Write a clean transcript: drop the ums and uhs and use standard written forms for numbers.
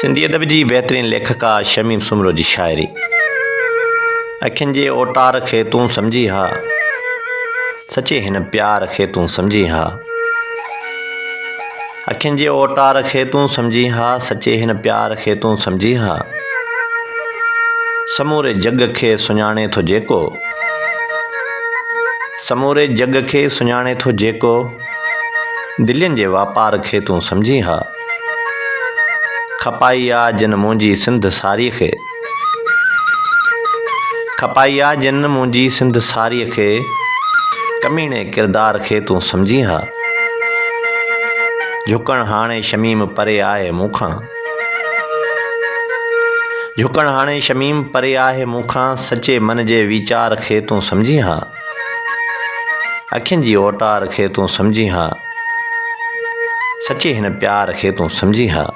सिंधी अदब जी बहितरीन लेखका शमीम सुमरो जी शाइरी। अखियुनि जे ओटार खे तूं सम्झी हा, सचे हिन प्यार खे तूं सम्झी हा। अखियुनि जे ओटार खे तूं सम्झी हा, सचे हिन प्यार खे तूं सम्झी हा। समूरे जग खे सुञाणे थो जेको, समूरे जग खे सुञाणे थो जेको, दिलियुनि जे वापार खे तूं सम्झी हा। खपाई आ जिन मुंहिंजी सिंध सारीअ खे, खपाई आ जिन मुंहिंजी सिंध सारीअ खे, कमीणे किरदार खे तूं सम्झी हा। झुकण हाणे शमीम परे आहे मूंखां, झुकण हाणे शमीम परे आहे मूंखां, सचे मन जे वीचार खे तूं सम्झी हा। अखियुनि जी ओटार खे तूं सम्झी हा, सचे हिन प्यार खे तूं सम्झी हा।